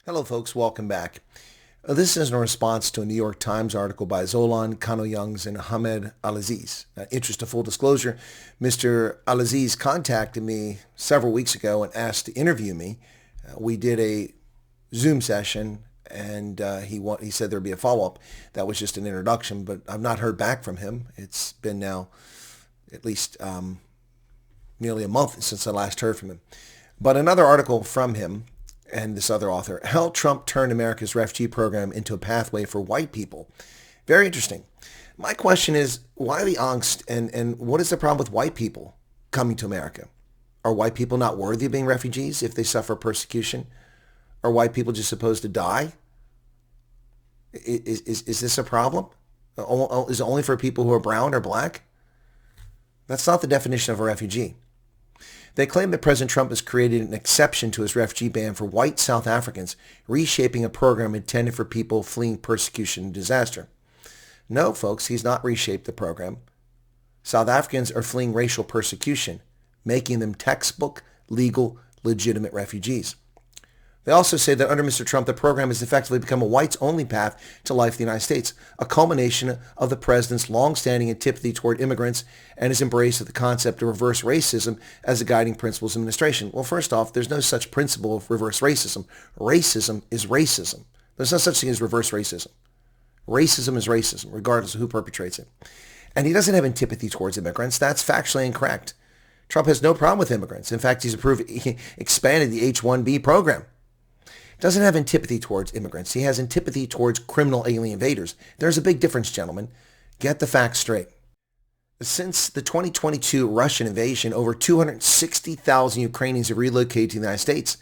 Hello, folks. Welcome back. This is in response to a New York Times article by Zolan Kanoyungs and Hamed Alaziz. Interest of full disclosure, Mr. Alaziz contacted me several weeks ago and asked to interview me. We did a Zoom session, and he said there'd be a follow-up. That was just an introduction, but I've not heard back from him. It's been now at least nearly a month since I last heard from him. But another article from him and this other author, How Trump Turned America's Refugee Program into a Pathway for White People. Very interesting. My question is, why the angst and what is the problem with white people coming to America? Are white people not worthy of being refugees if they suffer persecution? Are white people just supposed to die? Is this a problem? Is it only for people who are brown or black? That's not the definition of a refugee. They claim that President Trump has created an exception to his refugee ban for white South Africans, reshaping a program intended for people fleeing persecution and disaster. No, folks, he's not reshaped the program. South Africans are fleeing racial persecution, making them textbook, legal, legitimate refugees. They also say that under Mr. Trump, the program has effectively become a whites-only path to life in the United States, a culmination of the president's long-standing antipathy toward immigrants and his embrace of the concept of reverse racism as a guiding principle of his administration. Well, first off, there's no such principle of reverse racism. Racism is racism. There's no such thing as reverse racism. Racism is racism, regardless of who perpetrates it. And he doesn't have antipathy towards immigrants. That's factually incorrect. Trump has no problem with immigrants. In fact, he expanded the H-1B program. Doesn't have antipathy towards immigrants. He has antipathy towards criminal alien invaders. There's a big difference, gentlemen. Get the facts straight. Since the 2022 Russian invasion, over 260,000 Ukrainians have relocated to the United States.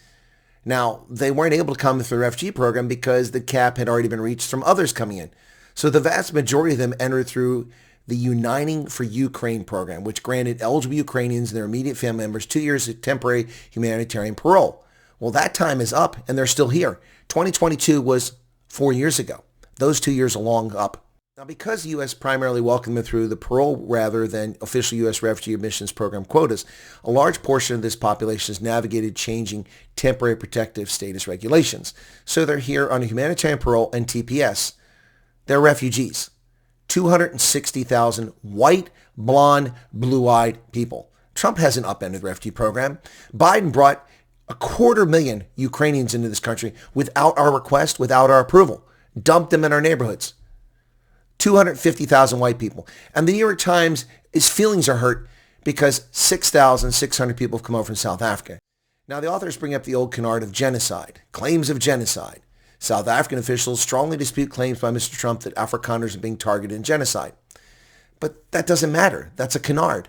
Now, they weren't able to come through the refugee program because the cap had already been reached from others coming in. So the vast majority of them entered through the Uniting for Ukraine program, which granted eligible Ukrainians and their immediate family members 2 years of temporary humanitarian parole. Well, that time is up, and they're still here. 2022 was 4 years ago. Those 2 years are long up. Now, because the U.S. primarily welcomed them through the parole rather than official U.S. refugee admissions program quotas, a large portion of this population has navigated changing temporary protective status regulations. So they're here on a humanitarian parole and TPS. They're refugees. 260,000 white, blonde, blue-eyed people. Trump hasn't upended the refugee program. Biden brought 250,000 Ukrainians into this country without our request, without our approval. Dumped them in our neighborhoods. 250,000 white people. And the New York Times, his feelings are hurt because 6,600 people have come over from South Africa. Now, the authors bring up the old canard of genocide, claims of genocide. South African officials strongly dispute claims by Mr. Trump that Afrikaners are being targeted in genocide. But that doesn't matter. That's a canard.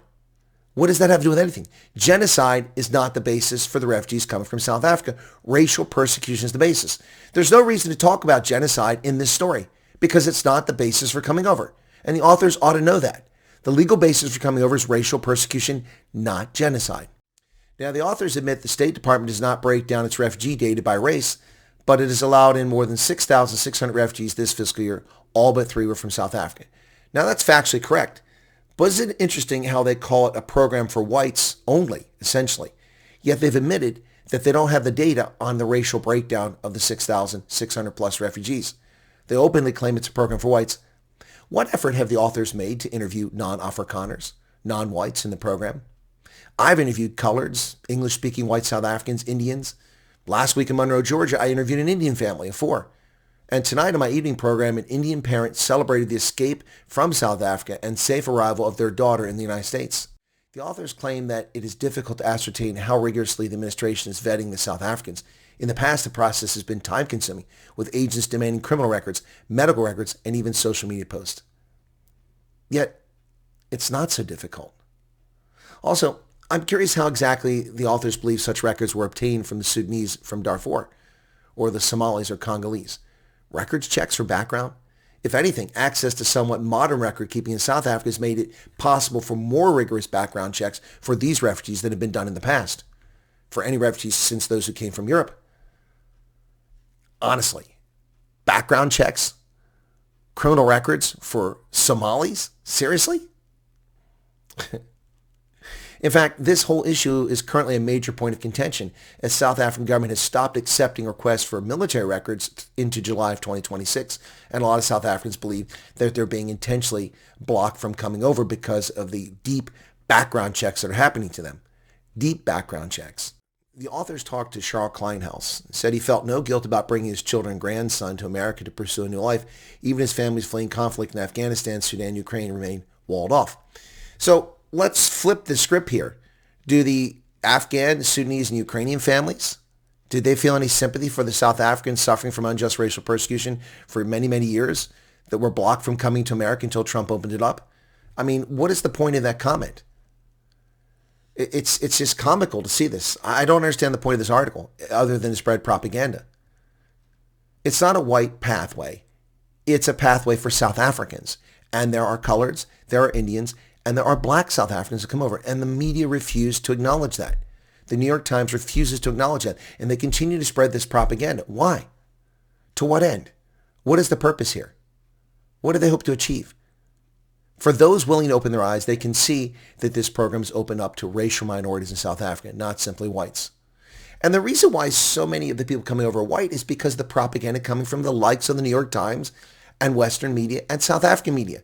What does that have to do with anything? Genocide is not the basis for the refugees coming from South Africa. Racial persecution is the basis. There's no reason to talk about genocide in this story because it's not the basis for coming over. And the authors ought to know that. The legal basis for coming over is racial persecution, not genocide. Now, the authors admit the State Department does not break down its refugee data by race, but it has allowed in more than 6,600 refugees this fiscal year. All but 3 were from South Africa. Now, that's factually correct. But isn't it interesting how they call it a program for whites only, essentially? Yet they've admitted that they don't have the data on the racial breakdown of the 6,600 plus refugees. They openly claim it's a program for whites. What effort have the authors made to interview non-Afrikaners, non-whites in the program? I've interviewed coloreds, English-speaking white South Africans, Indians. Last week in Monroe, Georgia, I interviewed an Indian family of 4. And tonight on my evening program, an Indian parent celebrated the escape from South Africa and safe arrival of their daughter in the United States. The authors claim that it is difficult to ascertain how rigorously the administration is vetting the South Africans. In the past, the process has been time-consuming, with agents demanding criminal records, medical records, and even social media posts. Yet, it's not so difficult. Also, I'm curious how exactly the authors believe such records were obtained from the Sudanese from Darfur, or the Somalis or Congolese. Records checks for background? If anything, access to somewhat modern record keeping in South Africa has made it possible for more rigorous background checks for these refugees than have been done in the past. For any refugees since those who came from Europe. Honestly, background checks? Criminal records for Somalis? Seriously? In fact, this whole issue is currently a major point of contention as South African government has stopped accepting requests for military records into July of 2026. And a lot of South Africans believe that they're being intentionally blocked from coming over because of the deep background checks that are happening to them. Deep background checks. The authors talked to Charles Kleinhaus, said he felt no guilt about bringing his children and grandson to America to pursue a new life, even as families fleeing conflict in Afghanistan, Sudan, Ukraine remain walled off. So let's flip the script here. Do the Afghan, Sudanese, and Ukrainian families, did they feel any sympathy for the South Africans suffering from unjust racial persecution for many, many years that were blocked from coming to America until Trump opened it up? I mean, what is the point of that comment? It's just comical to see this. I don't understand the point of this article other than to spread propaganda. It's not a white pathway. It's a pathway for South Africans. And there are coloreds, there are Indians, and there are black South Africans who come over. And the media refuse to acknowledge that. The New York Times refuses to acknowledge that. And they continue to spread this propaganda. Why? To what end? What is the purpose here? What do they hope to achieve? For those willing to open their eyes, they can see that this program is open up to racial minorities in South Africa, not simply whites. And the reason why so many of the people coming over are white is because of the propaganda coming from the likes of the New York Times and Western media and South African media.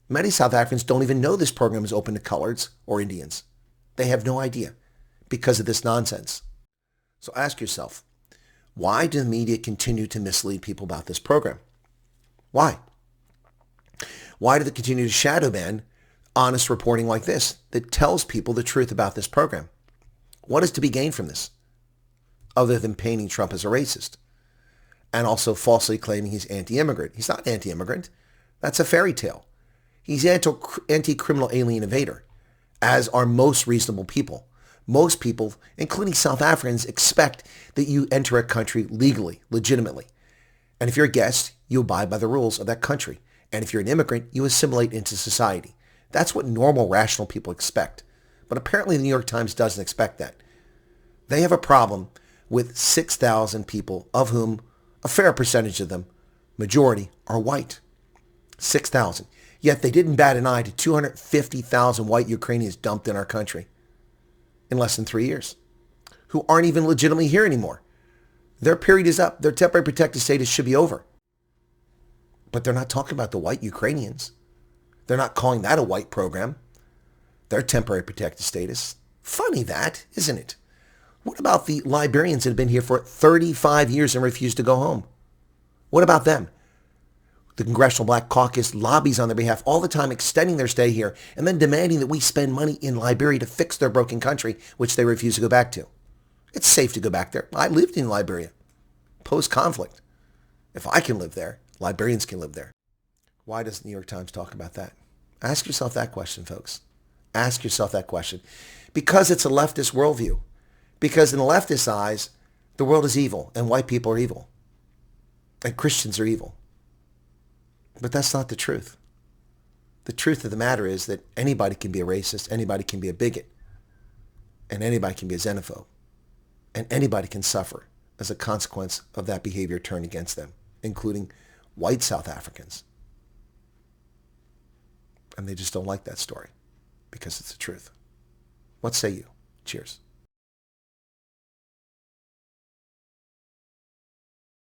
Many South Africans don't even know this program is open to coloreds or Indians. They have no idea because of this nonsense. So ask yourself, why do the media continue to mislead people about this program? Why? Why do they continue to shadow ban honest reporting like this that tells people the truth about this program? What is to be gained from this other than painting Trump as a racist and also falsely claiming he's anti-immigrant? He's not anti-immigrant. That's a fairy tale. He's anti-criminal alien invader, as are most reasonable people. Most people, including South Africans, expect that you enter a country legally, legitimately. And if you're a guest, you abide by the rules of that country. And if you're an immigrant, you assimilate into society. That's what normal, rational people expect. But apparently the New York Times doesn't expect that. They have a problem with 6,000 people, of whom a fair percentage of them, majority, are white. 6,000. Yet they didn't bat an eye to 250,000 white Ukrainians dumped in our country in less than 3 years, who aren't even legitimately here anymore. Their period is up. Their temporary protected status should be over. But they're not talking about the white Ukrainians. They're not calling that a white program. Their temporary protected status. Funny that, isn't it? What about the Liberians that have been here for 35 years and refuse to go home? What about them? The Congressional Black Caucus lobbies on their behalf all the time, extending their stay here and then demanding that we spend money in Liberia to fix their broken country, which they refuse to go back to. It's safe to go back there. I lived in Liberia, post-conflict. If I can live there, Liberians can live there. Why does the New York Times talk about that? Ask yourself that question, folks. Ask yourself that question. Because it's a leftist worldview. Because in the leftist eyes, the world is evil and white people are evil. And Christians are evil. But that's not the truth. The truth of the matter is that anybody can be a racist, anybody can be a bigot, and anybody can be a xenophobe. And anybody can suffer as a consequence of that behavior turned against them, including white South Africans. And they just don't like that story because it's the truth. What say you? Cheers.